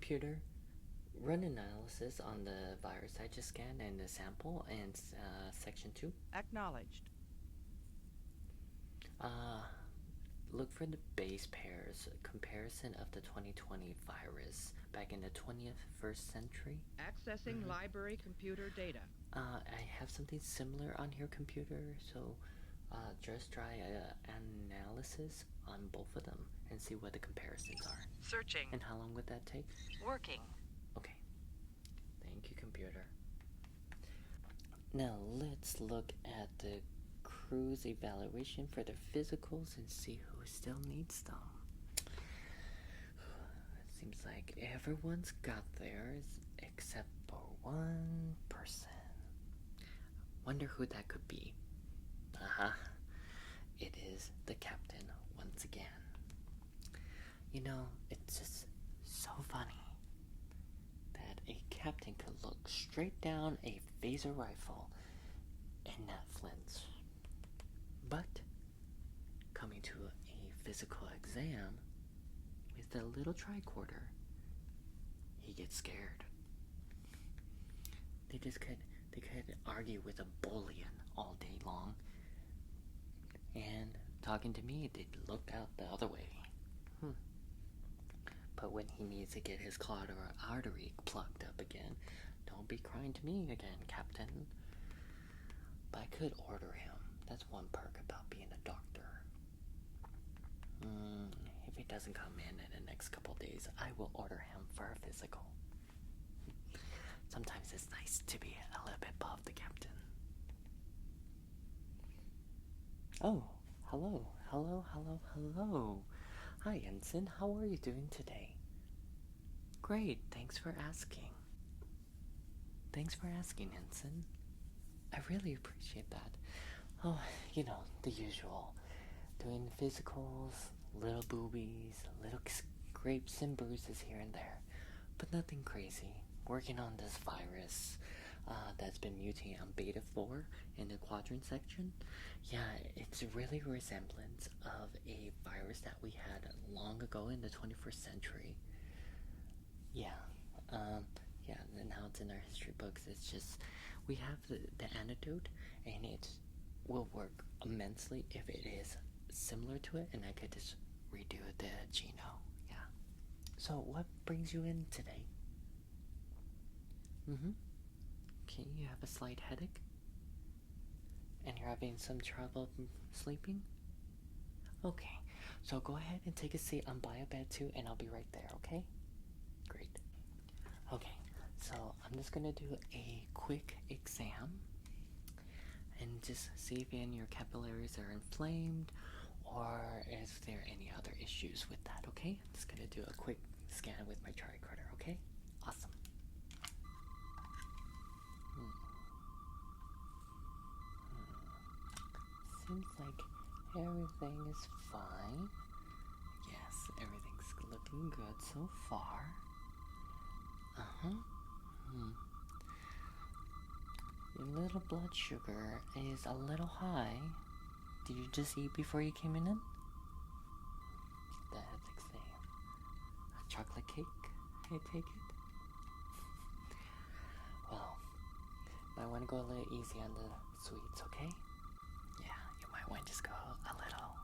Computer, run analysis on the virus I just scanned and the sample and section 2. Acknowledged. Look for the base pairs, comparison of the 2020 virus back in the 21st century. Accessing library computer data. I have something similar on your computer, so just try analysis on both of them and see what the comparisons are. Searching. And how long would that take? Working. Okay. Thank you, computer. Now let's look at the crew's evaluation for their physicals and see who still needs them. It seems like everyone's got theirs except for one person. Wonder who that could be. It is the captain once again. You know, it's just so funny that a captain could look straight down a phaser rifle and not flinch. But coming to a physical exam with a little tricorder, he gets scared. They could argue with a bullion all day long, and talking to me, they'd look out the other way. But when he needs to get his carotid artery plugged up again, don't be crying to me again, Captain. But I could order him. That's one perk about being a doctor. If he doesn't come in the next couple days, I will order him for a physical. Sometimes it's nice to be a little bit above the captain. Oh, hello. Hi, Ensign. How are you doing today? Great, thanks for asking. Thanks for asking, Ensign. I really appreciate that. Oh, you know, the usual. Doing physicals, little boobies, little scrapes and bruises here and there. But nothing crazy. Working on this virus that's been mutating on beta 4 in the quadrant section. Yeah, it's really a resemblance of a virus that we had long ago in the 21st century. Yeah, and now it's in our history books. It's just, we have the antidote, and it will work immensely if it is similar to it, and I could just redo the genome. Yeah. So, what brings you in today? Okay, you have a slight headache? And you're having some trouble sleeping? Okay, so go ahead and take a seat on by a bed too, and I'll be right there, okay? Great. Okay, so I'm just gonna do a quick exam and just see if any of your capillaries are inflamed or is there any other issues with that, okay? I'm just gonna do a quick scan with my tricorder, okay? Awesome. Seems like everything is fine. Yes, everything's looking good so far. Your little blood sugar is a little high. Did you just eat before you came in? That's exam. A chocolate cake, I take it? Well, might want to go a little easy on the sweets, okay? Yeah, you might want to just go a little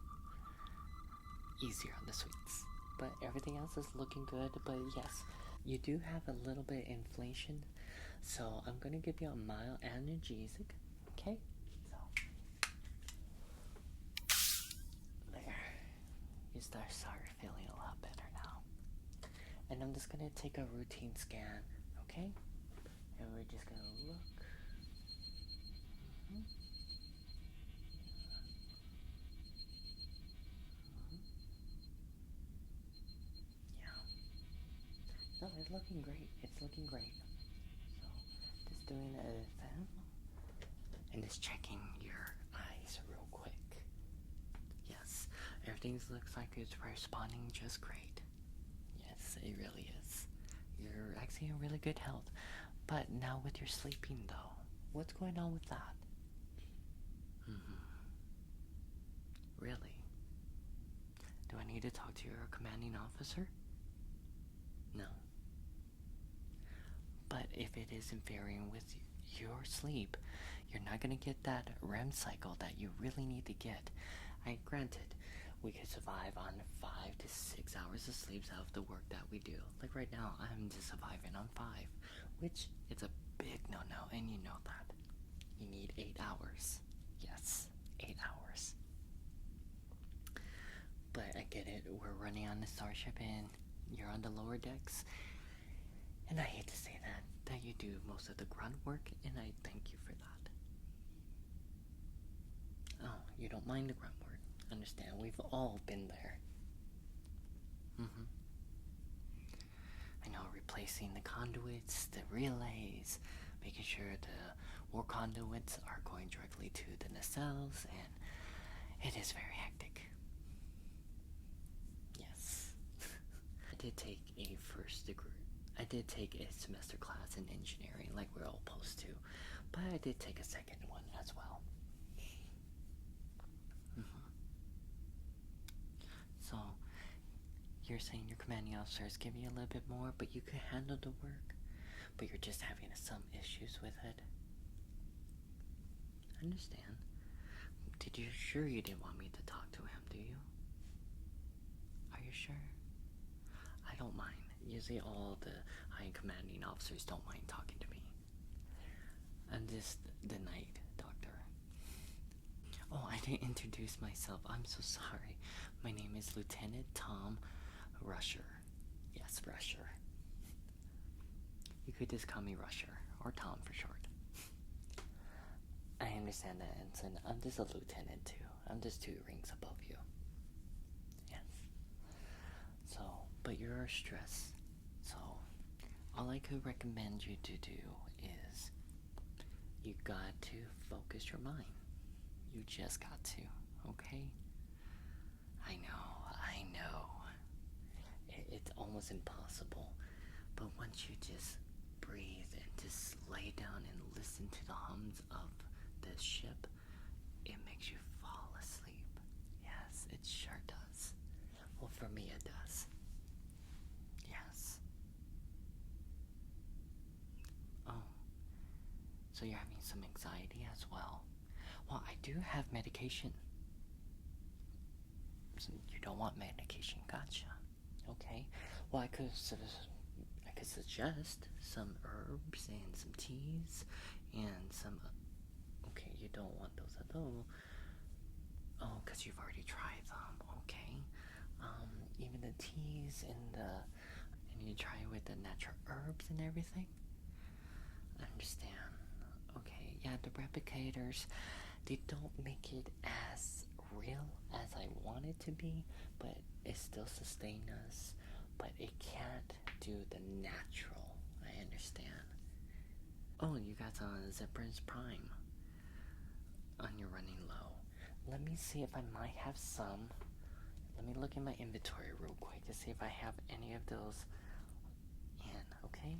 easier on the sweets. But everything else is looking good. But yes, you do have a little bit of inflation, so I'm going to give you a mild analgesic, okay? So, there. You start feeling a lot better now. And I'm just going to take a routine scan, okay? And we're just going to look. No, it's looking great. It's looking great. So, just doing a fan and just checking your eyes real quick. Yes, everything looks like it's responding just great. Yes, it really is. You're actually in really good health. But now with your sleeping though, what's going on with that? Really? Do I need to talk to your commanding officer? No. if it is interfering with your sleep, you're not gonna get that REM cycle that you really need to get. Granted, we could survive on 5 to 6 hours of sleep out of the work that we do. Like right now, I'm just surviving on 5, which is a big no-no, and you know that. You need 8 hours. Yes, 8 hours. But I get it, we're running on the starship and you're on the lower decks. And I hate to say that you do most of the grunt work, and I thank you for that. Oh, you don't mind the grunt work. Understand, we've all been there. I know, replacing the conduits, the relays, making sure the war conduits are going directly to the nacelles, and it is very hectic. Yes. I did take a semester class in engineering, like we're all supposed to, but I did take a second one as well. So, you're saying your commanding officer is giving you a little bit more, but you could handle the work, but you're just having some issues with it. I understand. Did you sure you didn't want me to talk to him, do you? Are you sure? I don't mind. Usually all the high commanding officers don't mind talking to me. I'm just the night doctor. Oh, I didn't introduce myself. I'm so sorry. My name is Lieutenant Tom Rusher. Yes, Rusher. You could just call me Rusher, or Tom for short. I understand that, Ensign. I'm just a lieutenant too. I'm just 2 ranks above you. Yes. So, but you're stressed. So, all I could recommend you to do is you got to focus your mind. You just got to, okay? I know. It's almost impossible. But once you just breathe and just lay down and listen to the hums of the ship, it makes you fall asleep. Yes, it sure does. Well, for me it does. Yes. Oh, so you're having some anxiety as well. Well, I do have medication. So you don't want medication, gotcha. Okay. Well, I could suggest some herbs and some teas and some. Okay, you don't want those at all. Oh, because you've already tried them. Okay. Even the teas and you try with the natural herbs and everything. I understand. Okay, yeah, the replicators, they don't make it as real as I want it to be, but it still sustains us. But it can't do the natural. I understand. Oh, you got some Zephyr's Prime on your running low. Let me see if I might have some. Let me look in my inventory real quick to see if I have any of those in, okay?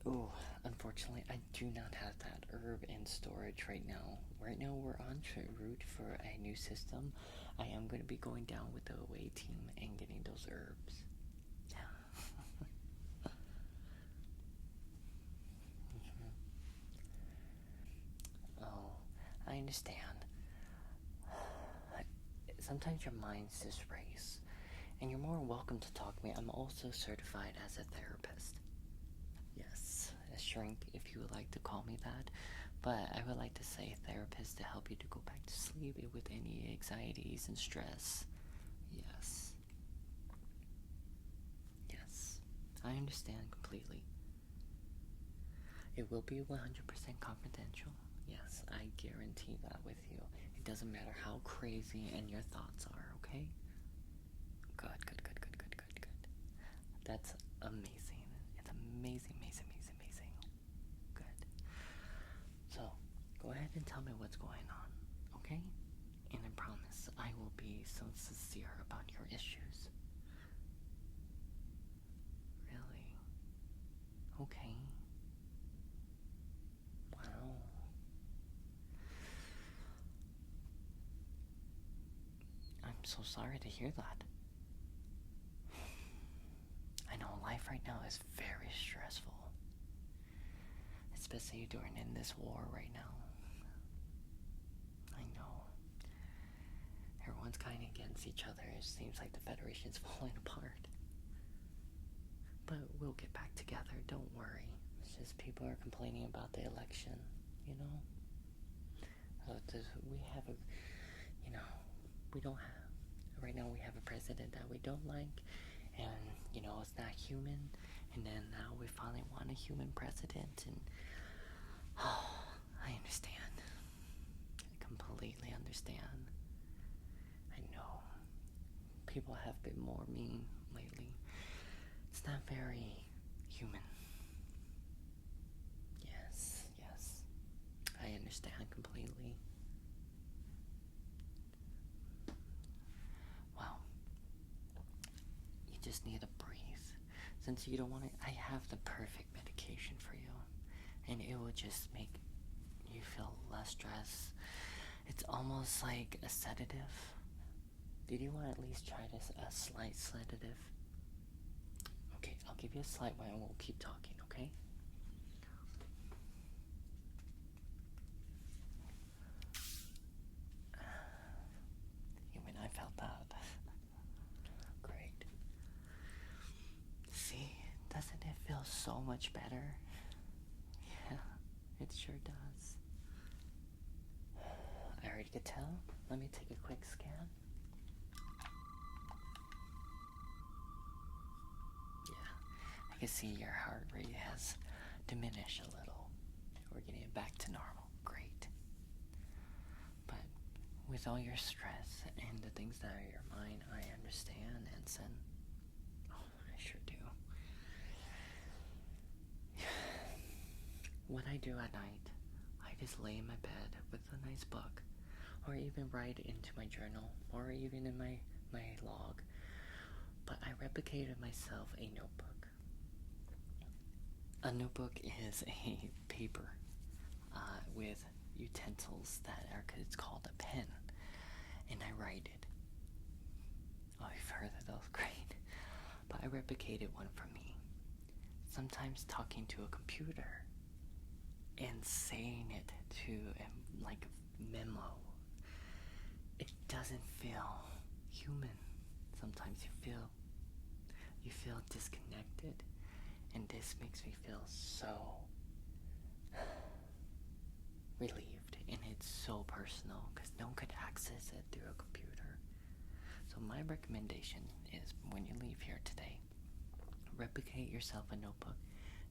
Oh, unfortunately, I do not have that herb in storage right now. Right now, we're on route for a new system. I am going to be going down with the away team and getting those herbs. Oh, I understand. Sometimes your minds just race, and you're more welcome to talk to me. I'm also certified as a therapist. Yes, a shrink if you would like to call me that. But I would like to say therapist to help you to go back to sleep with any anxieties and stress. Yes. Yes. I understand completely. It will be 100% confidential. Yes, I guarantee that with you. It doesn't matter how crazy and your thoughts are, okay? Good. That's amazing. It's amazing. Good. So, go ahead and tell me what's going on, okay? And I promise I will be so sincere about your issues. Really? Okay. Wow. I'm so sorry to hear that. right now is very stressful. Especially during in this war right now. I know. Everyone's kind of against each other. It seems like the Federation's falling apart. But we'll get back together, don't worry. It's just people are complaining about the election, you know? We have a, you know, we don't have, right now we have a president that we don't like, and, you know, it's not human, and then now we finally want a human president, and, oh, I understand. I completely understand. I know. People have been more mean lately. It's not very human. Yes. I understand completely. Well, you just need to breathe. Since you don't want to, I have the perfect medication for you. And it will just make you feel less stress. It's almost like a sedative. Did you want to at least try this, a slight sedative? Okay, I'll give you a slight one and we'll keep talking, okay? Even I felt that. Great. See, doesn't it feel so much better? Yeah, it sure does. I already could tell. Let me take a quick scan. Yeah, I can see your heart rate has diminished a little. We're getting it back to normal. Great. But with all your stress and the things that are in your mind, I understand, Ensign. Oh, I sure do. What I do at night, I just lay in my bed with a nice book, or even write into my journal, or even in my log. But I replicated myself a notebook. A notebook is a paper with utensils that are, it's called a pen, and I write it. Oh, you've heard of those? Great. But I replicated one for me. Sometimes talking to a computer and saying it to like a memo, it doesn't feel human. Sometimes you feel disconnected, and this makes me feel so relieved, and it's so personal because no one could access it through a computer. So my recommendation is, when you leave here today, replicate yourself a notebook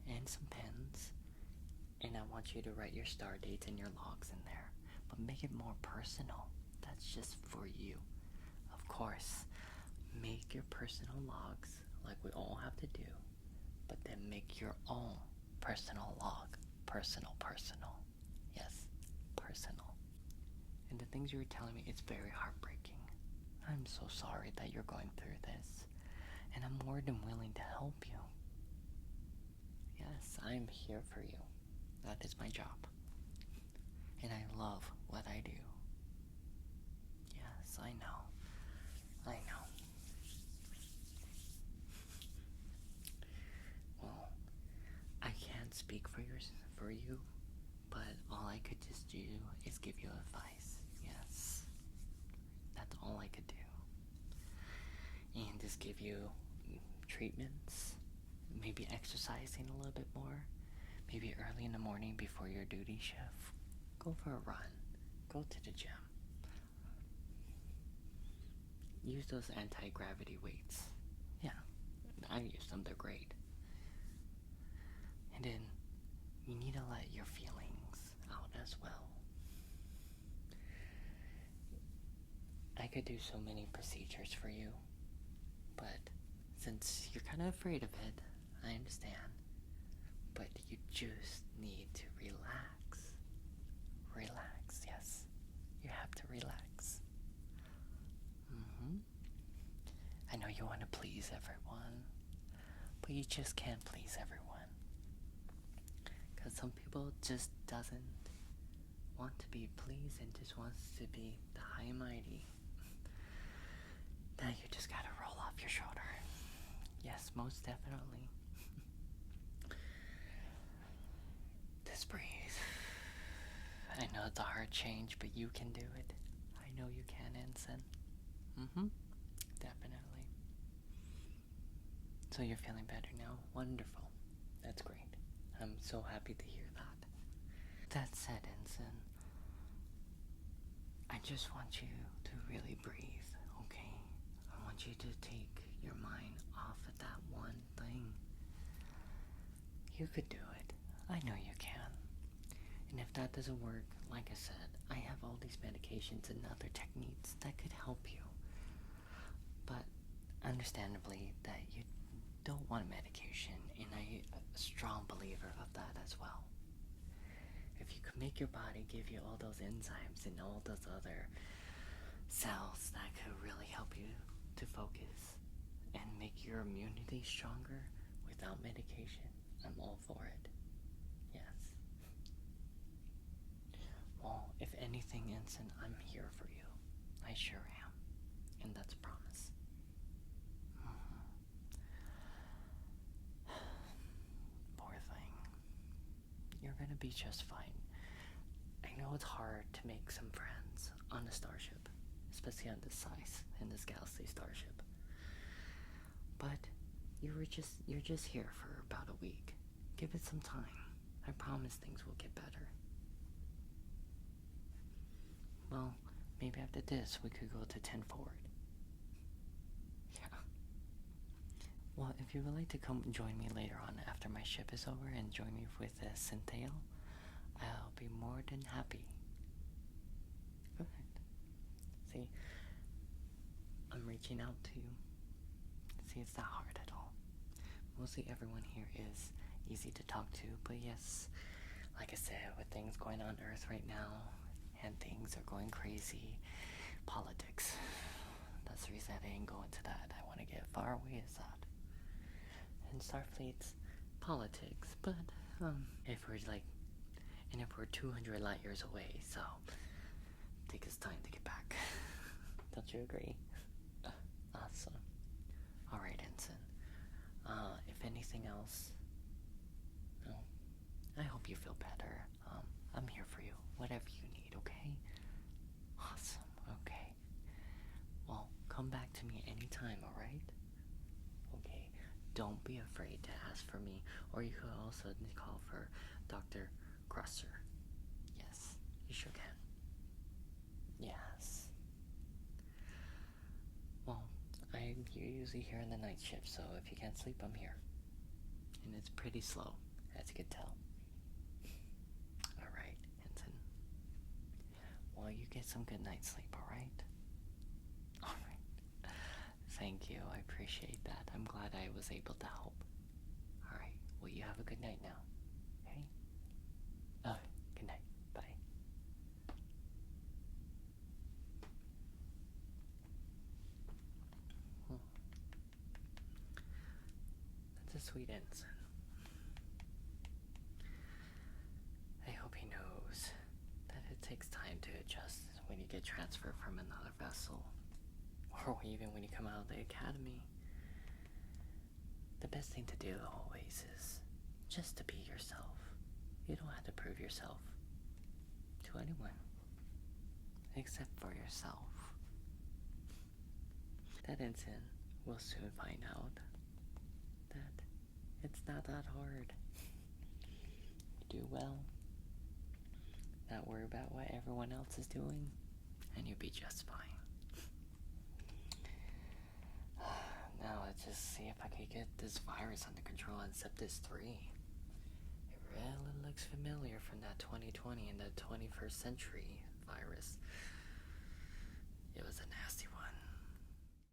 and some pens, and I want you to write your star dates and your logs in there, but make it more personal. That's just for you. Of course, make your personal logs like we all have to do, but then make your own personal log. Personal. Yes, personal. And the things you were telling me, it's very heartbreaking. I'm so sorry that you're going through this, and I'm more than willing to help you. Yes, I'm here for you. That is my job. And I love what I do. Yes, I know. Well, I can't speak for you, but all I could just do is give you advice. Yes. That's all I could do. And just give you treatments, maybe exercising a little bit more, maybe early in the morning before your duty shift. Go for a run. Go to the gym. Use those anti-gravity weights. Yeah, I use them, they're great. And then you need to let your feelings out as well. I could do so many procedures for you, but since you're kind of afraid of it, I understand. But you just need to relax. Relax, yes. You have to relax. I know you want to please everyone, but you just can't please everyone. Because some people just doesn't want to be pleased and just wants to be the high and mighty. Now you just gotta roll off your shoulder. Yes, most definitely. Just breathe. I know it's a hard change, but you can do it. I know you can, Ensign. Definitely. So you're feeling better now? Wonderful. That's great. I'm so happy to hear that. That said, Ensign, I just want you to really breathe, okay? I want you to take your mind off of that one thing. You could do it. I know you can. And if that doesn't work, like I said, I have all these medications and other techniques that could help you. But understandably, that you don't want medication, and I'm a strong believer of that as well. If you could make your body give you all those enzymes and all those other cells that could really help you to focus and make your immunity stronger without medication, I'm all for it. Yes. Well, if anything, Ensign, I'm here for you. I sure am. And that's a promise. Poor thing. You're gonna be just fine. I know it's hard to make some friends on a starship, especially on this size, in this galaxy starship. But you're just here for about a week. Give it some time. I promise things will get better. Well, maybe after this we could go to 10 forward. Yeah. Well, if you would like to come join me later on after my ship is over and join me with Centale, I'll be more than happy. Good. See, I'm reaching out to you. See, it's not hard at all. Mostly everyone here is easy to talk to, but yes, like I said, with things going on Earth right now, and things are going crazy, politics. That's the reason I didn't go into that. I want to get far away as that. And Starfleet's politics, but if we're 200 light years away, so take us time to get back. Don't you agree? Awesome. Alright, Ensign. If anything else, no, I hope you feel better. I'm here for you, whatever you need, okay? Awesome, okay. Well, come back to me anytime, alright? Okay, don't be afraid to ask for me, or you could also call for Dr. Crusher. Yes, you sure can. Yes. Well, I'm usually here in the night shift, so if you can't sleep, I'm here. And it's pretty slow, as you can tell. Alright, Ensign. Well, you get some good night's sleep, alright? Alright. Thank you, I appreciate that. I'm glad I was able to help. Alright, well, you have a good night now. Okay? Alright, good night. Bye. That's a sweet Ensign. I hope he knows that it takes time to adjust when you get transferred from another vessel, or even when you come out of the academy. The best thing to do always is just to be yourself. You don't have to prove yourself to anyone except for yourself. That Ensign will soon find out that it's not that hard. You do well. Not worry about what everyone else is doing, and you'll be just fine. Now let's just see if I can get this virus under control on Septus 3. It really looks familiar from that 2020 and the 21st century virus. It was an